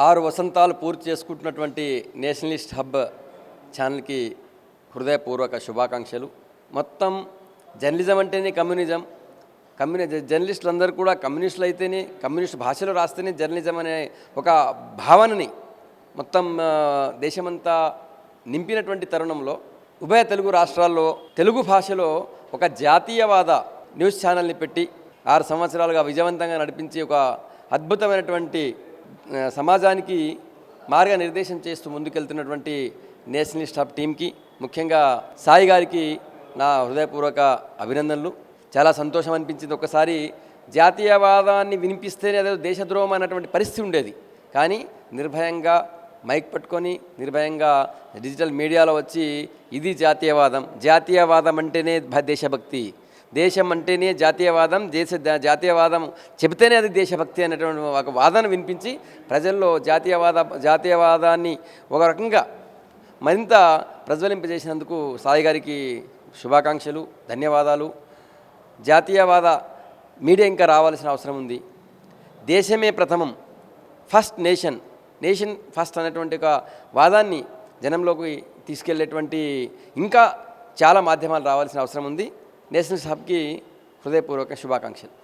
6 వసంతాలు పూర్తి చేసుకుంటున్నటువంటి Nationalist hub ఛానల్కి హృదయపూర్వక శుభాకాంక్షలు. మొత్తం జర్నలిజం అంటేనే కమ్యూనిజం. జర్నలిస్టులందరూ కూడా కమ్యూనిస్టులు అయితేనే, కమ్యూనిస్ట్ భాషలో రాస్తేనే జర్నలిజం అనే ఒక భావనని మొత్తం దేశమంతా నింపినటువంటి తరుణంలో ఉభయ తెలుగు రాష్ట్రాల్లో తెలుగు భాషలో ఒక జాతీయవాద న్యూస్ ఛానల్ని పెట్టి 6 సంవత్సరాలుగా విజయవంతంగా నడిపించి ఒక అద్భుతమైనటువంటి సమాజానికి మార్గనిర్దేశం చేస్తూ ముందుకెళ్తున్నటువంటి నేషనలిస్ట్ హబ్ టీంకి, ముఖ్యంగా సాయి గారికి నా హృదయపూర్వక అభినందనలు. చాలా సంతోషం అనిపించింది. ఒకసారి జాతీయవాదాన్ని వినిపిస్తేనే అదే దేశద్రోహం అన్నటువంటి పరిస్థితి ఉండేది. కానీ నిర్భయంగా మైక్ పట్టుకొని నిర్భయంగా డిజిటల్ మీడియాలో వచ్చి ఇది జాతీయవాదం అంటేనే దేశభక్తి, దేశం అంటేనే జాతీయవాదం, జాతీయవాదం చెబితేనే అది దేశభక్తి అనేటువంటి ఒక వాదన వినిపించి ప్రజల్లో జాతీయవాదాన్ని ఒక రకంగా మరింత ప్రజ్వలింపజేసినందుకు సాయి గారికి శుభాకాంక్షలు, ధన్యవాదాలు. జాతీయవాద మీడియా ఇంకా రావాల్సిన అవసరం ఉంది. దేశమే ప్రథమం, నేషన్ ఫస్ట్ అనేటువంటి ఒక వాదాన్ని జనంలోకి తీసుకెళ్లేటువంటి ఇంకా చాలా మాధ్యమాలు రావాల్సిన అవసరం ఉంది. నేషనల్ హబ్కి హృదయపూర్వక శుభాకాంక్షలు.